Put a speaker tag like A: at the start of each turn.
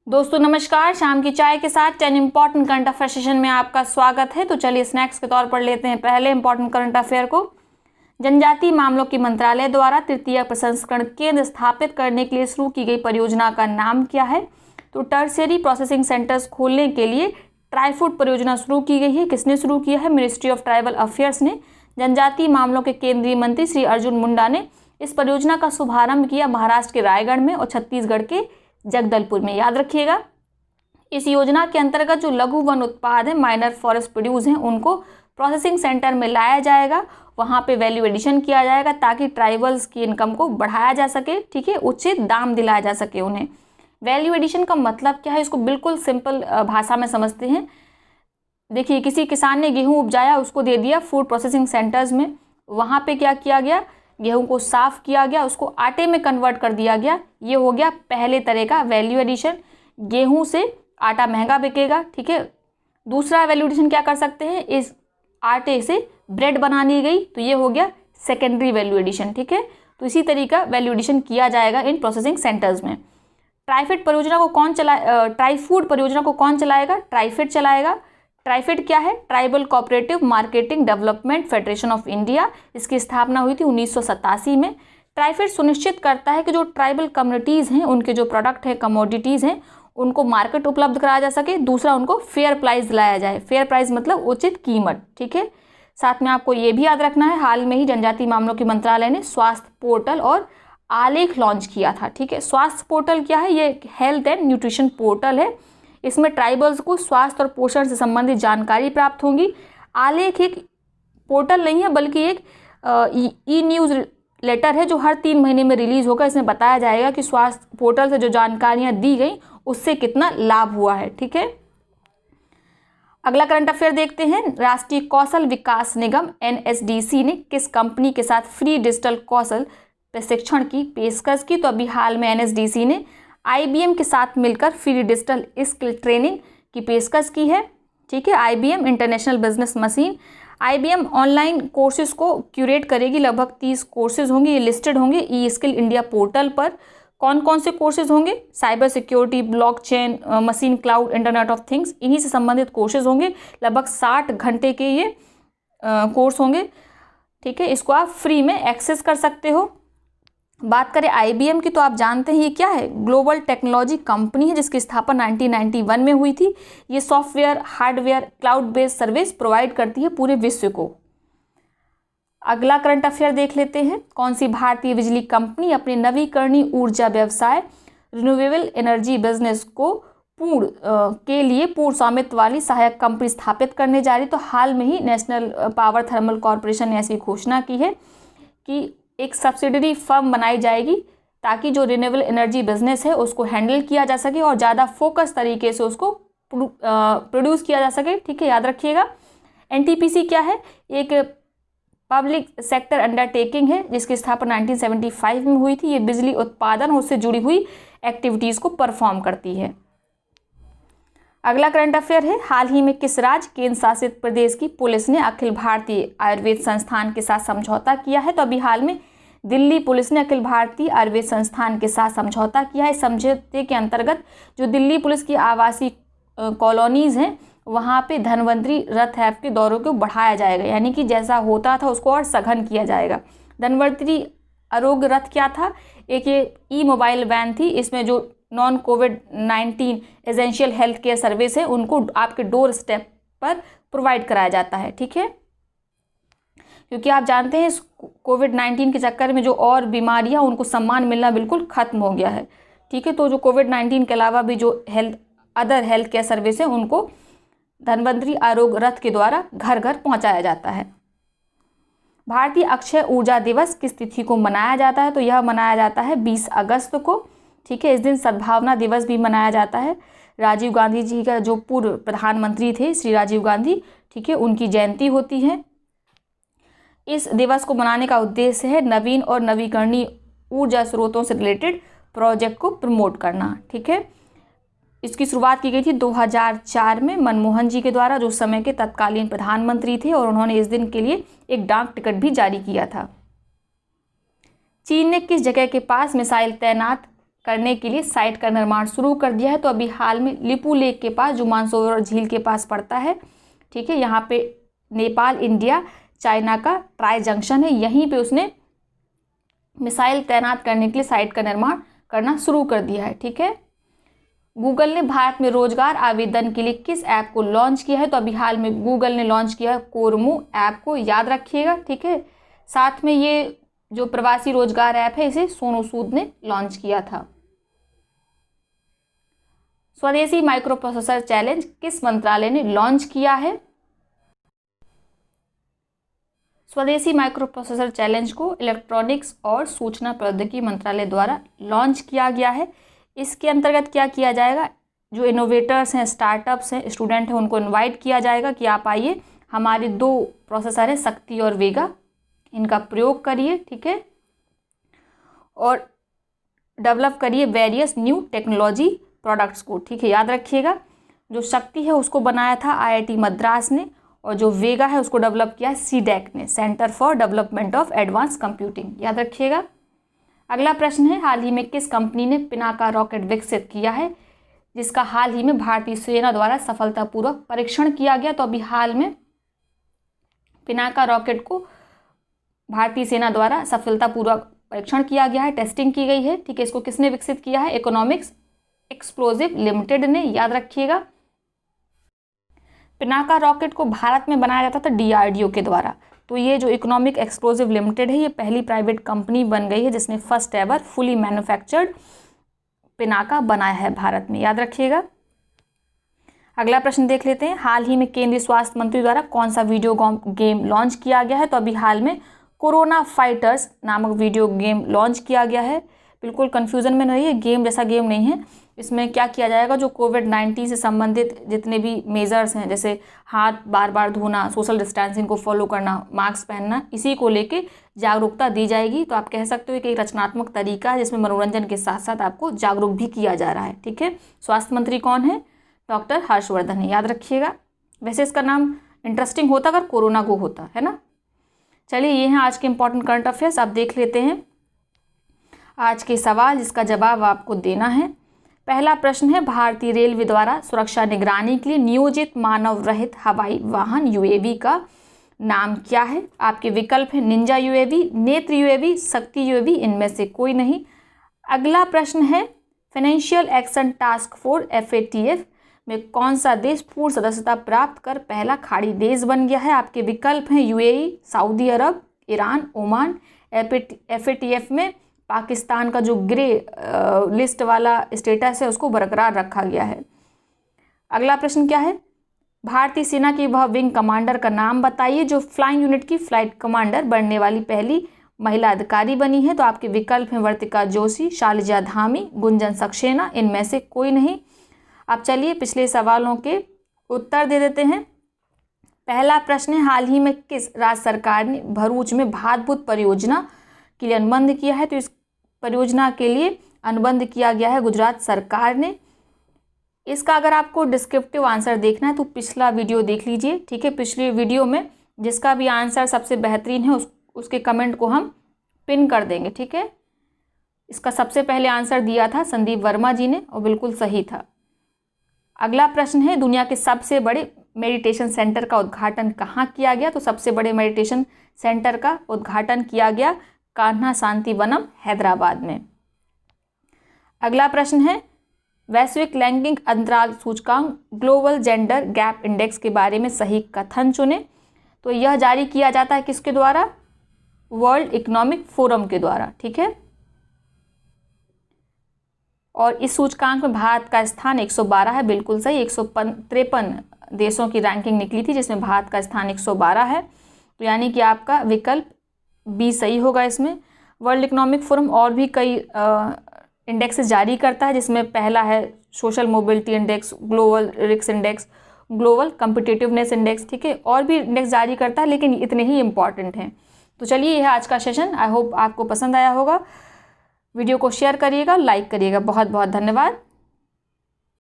A: दोस्तों नमस्कार, शाम की चाय के साथ 10 इंपॉर्टेंट करंट अफेयर सेशन में आपका स्वागत है। तो चलिए स्नैक्स के तौर पर लेते हैं पहले इंपॉर्टेंट करंट अफेयर को। जनजातीय मामलों के मंत्रालय द्वारा तृतीय प्रसंस्करण केंद्र स्थापित करने के लिए शुरू की गई परियोजना का नाम क्या है? तो टर्शियरी प्रोसेसिंग सेंटर्स खोलने के लिए ट्राईफूड परियोजना शुरू की गई है। किसने शुरू किया है? मिनिस्ट्री ऑफ ट्राइबल अफेयर्स ने। जनजातीय मामलों के केंद्रीय मंत्री श्री अर्जुन मुंडा ने इस परियोजना का शुभारंभ किया महाराष्ट्र के रायगढ़ में और छत्तीसगढ़ के जगदलपुर में। याद रखिएगा, इस योजना के अंतर्गत जो लघु वन उत्पाद है, माइनर फॉरेस्ट प्रोड्यूस हैं, उनको प्रोसेसिंग सेंटर में लाया जाएगा, वहाँ पे वैल्यू एडिशन किया जाएगा ताकि ट्राइबल्स की इनकम को बढ़ाया जा सके। ठीक है, उचित दाम दिलाया जा सके उन्हें। वैल्यू एडिशन का मतलब क्या है, इसको बिल्कुल सिंपल भाषा में समझते हैं। देखिए, किसी किसान ने गेहूँ उपजाया, उसको दे दिया फूड प्रोसेसिंग सेंटर्स में। वहाँ पे क्या किया गया? गेहूं को साफ किया गया, उसको आटे में कन्वर्ट कर दिया गया। ये हो गया पहले तरह का वैल्यू एडिशन। गेहूं से आटा महंगा बिकेगा। ठीक है, दूसरा वैल्यू एडिशन क्या कर सकते हैं? इस आटे से ब्रेड बनानी गई, तो ये हो गया सेकेंडरी वैल्यू एडिशन। ठीक है, तो इसी तरीका वैल्यू एडिशन किया जाएगा इन प्रोसेसिंग सेंटर्स में। ट्राईफेड परियोजना को कौन ट्राईफूड परियोजना को कौन चलाएगा? ट्राईफेड चलाएगा। ट्राईफेड क्या है? Tribal cooperative marketing development federation of India. इसकी स्थापना हुई थी 1987 में। ट्राईफेड सुनिश्चित करता है कि जो ट्राइबल कम्युनिटीज़ हैं, उनके जो प्रोडक्ट हैं, कमोडिटीज़ हैं, उनको मार्केट उपलब्ध कराया जा सके। दूसरा, उनको फेयर प्राइस दिलाया जाए। फेयर प्राइस मतलब उचित कीमत। ठीक है, साथ में आपको ये भी याद रखना है, हाल में ही जनजातीय मामलों के मंत्रालय ने स्वास्थ्य पोर्टल और आलेख लॉन्च किया था। ठीक है, स्वास्थ्य पोर्टल क्या है? ये हेल्थ एंड न्यूट्रिशन पोर्टल है। इसमें ट्राइबल्स को स्वास्थ्य और पोषण से संबंधित जानकारी प्राप्त होगी। आलेख एक पोर्टल नहीं है, बल्कि एक ई न्यूज़ लेटर है जो हर 3 महीने में रिलीज होगा। इसमें बताया जाएगा कि स्वास्थ्य पोर्टल से जो जानकारियां दी गई उससे कितना लाभ हुआ है। ठीक है, अगला करंट अफेयर देखते हैं। राष्ट्रीय कौशल विकास निगम NSDC ने किस कंपनी के साथ फ्री डिजिटल कौशल प्रशिक्षण की पेशकश की? तो अभी हाल में NSDC ने IBM के साथ मिलकर फ्री डिजिटल स्किल ट्रेनिंग की पेशकश की है। ठीक है, IBM international business machine. IBM online courses को क्यूरेट करेगी। लगभग 30 कोर्सेज होंगे, ये लिस्टेड होंगे ई स्किल इंडिया पोर्टल पर। कौन कौन से कोर्सेज होंगे? Cyber security, blockchain, machine cloud, internet of things, इन्हीं से संबंधित कोर्सेज होंगे। लगभग 60 घंटे के ये कोर्स होंगे। ठीक है, इसको आप फ्री में एक्सेस कर सकते हो। बात करें IBM की, तो आप जानते हैं ये क्या है? ग्लोबल टेक्नोलॉजी कंपनी है जिसकी स्थापना 1991 में हुई थी। ये software, hardware, cloud based service provide करती है पूरे विश्व को। अगला करंट अफेयर देख लेते हैं। कौन सी भारतीय बिजली कंपनी अपने नवीकरणीय ऊर्जा व्यवसाय रिन्यूएबल एनर्जी बिजनेस को के लिए पूर्ण स्वामित्व वाली सहायक कंपनी स्थापित करने जा रही? तो हाल में ही नेशनल पावर थर्मल कॉरपोरेशन ने ऐसी घोषणा की है कि एक सब्सिडरी फर्म बनाई जाएगी ताकि जो रिन्यूएबल एनर्जी बिजनेस है उसको हैंडल किया जा सके और ज़्यादा फोकस तरीके से उसको प्रोड्यूस किया जा सके। ठीक है, याद रखिएगा। NTPC क्या है? एक पब्लिक सेक्टर अंडरटेकिंग है जिसकी स्थापना 1975 में हुई थी। ये बिजली उत्पादन और उससे जुड़ी हुई एक्टिविटीज़ को परफॉर्म करती है। अगला करंट अफेयर है। हाल ही में किस राज्य केंद्र शासित प्रदेश की पुलिस ने अखिल भारतीय आयुर्वेद संस्थान के साथ समझौता किया है? तो अभी हाल में दिल्ली पुलिस ने अखिल भारतीय आयुर्वेद संस्थान के साथ समझौता किया है। समझौते के अंतर्गत जो दिल्ली पुलिस की आवासीय कॉलोनीज़ हैं, वहाँ पे धन्वंतरी रथ ऐप के दौरों को बढ़ाया जाएगा, यानी कि जैसा होता था उसको और सघन किया जाएगा। धन्वंतरी आरोग्य रथ क्या था? एक ये ई-मोबाइल वैन थी। इसमें जो नॉन कोविड-19 एसेंशियल हेल्थ केयर सर्विस है उनको आपके डोर स्टेप पर प्रोवाइड कराया जाता है। ठीक है, क्योंकि आप जानते हैं कोविड-19 के चक्कर में जो और बीमारियां उनको सम्मान मिलना बिल्कुल खत्म हो गया है। ठीक है, तो जो कोविड-19 के अलावा भी जो अदर हेल्थ केयर सर्विस है उनको धन्वंतरी आरोग्य रथ के द्वारा घर घर पहुंचाया जाता है। भारतीय अक्षय ऊर्जा दिवस किस तिथि को मनाया जाता है? तो यह मनाया जाता है 20 अगस्त को। ठीक है, इस दिन सद्भावना दिवस भी मनाया जाता है। राजीव गांधी जी का जो पूर्व प्रधानमंत्री थे, श्री राजीव गांधी, ठीक है, उनकी जयंती होती है। इस दिवस को मनाने का उद्देश्य है नवीन और नवीकरणीय ऊर्जा स्रोतों से रिलेटेड प्रोजेक्ट को प्रमोट करना। ठीक है, इसकी शुरुआत की गई थी 2004 में मनमोहन जी के द्वारा, जो उस समय के तत्कालीन प्रधानमंत्री थे, और उन्होंने इस दिन के लिए एक डाक टिकट भी जारी किया था। चीन ने किस जगह के पास मिसाइल तैनात करने के लिए साइट का निर्माण शुरू कर दिया है। तो अभी हाल में लिपू लेक के पास, जो मानसरोवर झील के पास पड़ता है, ठीक है, यहाँ पे नेपाल, इंडिया, चाइना का ट्राई जंक्शन है, यहीं पे उसने मिसाइल तैनात करने के लिए साइट का निर्माण करना शुरू कर दिया है। ठीक है, गूगल ने भारत में रोजगार आवेदन के लिए किस ऐप को लॉन्च किया है? तो अभी हाल में गूगल ने लॉन्च किया है कोरमू ऐप को, याद रखिएगा। ठीक है, साथ में ये जो प्रवासी रोजगार ऐप है, इसे सोनू सूद ने लॉन्च किया था। स्वदेशी माइक्रो प्रोसेसर चैलेंज किस मंत्रालय ने लॉन्च किया है? स्वदेशी माइक्रो प्रोसेसर चैलेंज को इलेक्ट्रॉनिक्स और सूचना प्रौद्योगिकी मंत्रालय द्वारा लॉन्च किया गया है। इसके अंतर्गत क्या किया जाएगा? जो इनोवेटर्स हैं, स्टार्टअप्स हैं, स्टूडेंट हैं, उनको इनवाइट किया जाएगा कि आप आइए, हमारे 2 प्रोसेसर हैं, शक्ति और वेगा, इनका प्रयोग करिए। ठीक है, और डेवलप करिए वेरियस न्यू टेक्नोलॉजी प्रोडक्ट्स को। ठीक है, याद रखिएगा, जो शक्ति है उसको बनाया था IIT मद्रास ने, और जो वेगा है उसको डेवलप किया है CDEC ने, centre for development of advance computing, याद रखिएगा। अगला प्रश्न है, हाल ही में किस कंपनी ने पिनाका रॉकेट विकसित किया है, जिसका हाल ही में भारतीय सेना द्वारा सफलतापूर्वक परीक्षण किया गया? तो अभी हाल में पिनाका रॉकेट को भारतीय सेना द्वारा सफलतापूर्वक परीक्षण किया गया है, टेस्टिंग की गई है। ठीक है, इसको किसने विकसित किया है? इकोनॉमिक्स एक्सप्लोजिव लिमिटेड ने, याद रखिएगा। पिनाका रॉकेट को भारत में बनाया जाता था DRDO के द्वारा। तो ये जो इकोनॉमिक एक्सप्लोजिव लिमिटेड है, ये पहली प्राइवेट कंपनी बन गई है जिसने first ever fully manufactured Pinaka बनाया है भारत में, याद रखिएगा। अगला प्रश्न देख लेते हैं, हाल ही में केंद्रीय स्वास्थ्य मंत्री द्वारा कौन सा वीडियो गेम लॉन्च किया गया है? तो अभी हाल में कोरोना फाइटर्स नामक वीडियो गेम लॉन्च किया गया है। बिल्कुल कन्फ्यूजन में नहीं है, गेम जैसा गेम नहीं है। इसमें क्या किया जाएगा, जो कोविड-19 से संबंधित जितने भी मेजर्स हैं, जैसे हाथ बार बार धोना, सोशल डिस्टेंसिंग को फॉलो करना, मास्क पहनना, इसी को लेके जागरूकता दी जाएगी। तो आप कह सकते हो कि एक रचनात्मक तरीका है जिसमें मनोरंजन के साथ साथ आपको जागरूक भी किया जा रहा है। ठीक है, स्वास्थ्य मंत्री कौन है? डॉक्टर हर्षवर्धन है, याद रखिएगा। वैसे इसका नाम इंटरेस्टिंग होता अगर कोरोना गो होता, है ना। चलिए, ये हैं आज के इंपॉर्टेंट करंट अफेयर्स। आप देख लेते हैं आज के सवाल, जिसका जवाब आपको देना है। पहला प्रश्न है, भारतीय रेलवे द्वारा सुरक्षा निगरानी के लिए नियोजित मानव रहित हवाई वाहन UAV का नाम क्या है? आपके विकल्प है निंजा UAV, नेत्र UAV, शक्ति UAV, इनमें से कोई नहीं। अगला प्रश्न है, financial action task force FATF में कौन सा देश पूर्ण सदस्यता प्राप्त कर पहला खाड़ी देश बन गया है? आपके विकल्प हैं UAE, सऊदी अरब, ईरान, ओमान। FATF में पाकिस्तान का जो ग्रे लिस्ट वाला स्टेटस है उसको बरकरार रखा गया है। अगला प्रश्न क्या है, भारतीय सेना की वह विंग कमांडर का नाम बताइए जो फ्लाइंग यूनिट की फ्लाइट कमांडर बनने वाली पहली महिला अधिकारी बनी है? तो आपके विकल्प हैं वर्तिका जोशी, शालिजा धामी, गुंजन सक्सेना, इनमें से कोई नहीं। अब चलिए पिछले सवालों के उत्तर दे देते हैं। पहला प्रश्न है, हाल ही में किस राज्य सरकार ने भरूच में भातभूत परियोजना के लिए अनुबंध किया है? तो इस परियोजना के लिए अनुबंध किया गया है गुजरात सरकार ने। इसका अगर आपको डिस्क्रिप्टिव आंसर देखना है तो पिछला वीडियो देख लीजिए। ठीक है, पिछले वीडियो में जिसका भी आंसर सबसे बेहतरीन है उसके कमेंट को हम पिन कर देंगे। ठीक है, इसका सबसे पहले आंसर दिया था संदीप वर्मा जी ने और बिल्कुल सही था। अगला प्रश्न है, दुनिया के सबसे बड़े मेडिटेशन सेंटर का उद्घाटन कहाँ किया गया? तो सबसे बड़े मेडिटेशन सेंटर का उद्घाटन किया गया कान्हा शांतिवनम, हैदराबाद में। अगला प्रश्न है, वैश्विक लैंगिक अंतराल सूचकांक ग्लोबल जेंडर गैप इंडेक्स के बारे में सही कथन चुने। तो यह जारी किया जाता है किसके द्वारा? वर्ल्ड इकोनॉमिक फोरम के द्वारा। ठीक है, और इस सूचकांक में भारत का स्थान 112 है, बिल्कुल सही। 153 देशों की रैंकिंग निकली थी जिसमें भारत का स्थान 112 है, तो यानी कि आपका विकल्प B सही होगा इसमें। वर्ल्ड इकोनॉमिक फोरम और भी कई इंडेक्स जारी करता है, जिसमें पहला है social mobility index, global risk index, global competitiveness index. ठीक है, और भी इंडेक्स जारी करता है लेकिन इतने ही इंपॉर्टेंट हैं। तो चलिए, यह है आज का सेशन। आई होप आपको पसंद आया होगा। वीडियो को शेयर करिएगा, लाइक करिएगा। बहुत बहुत धन्यवाद।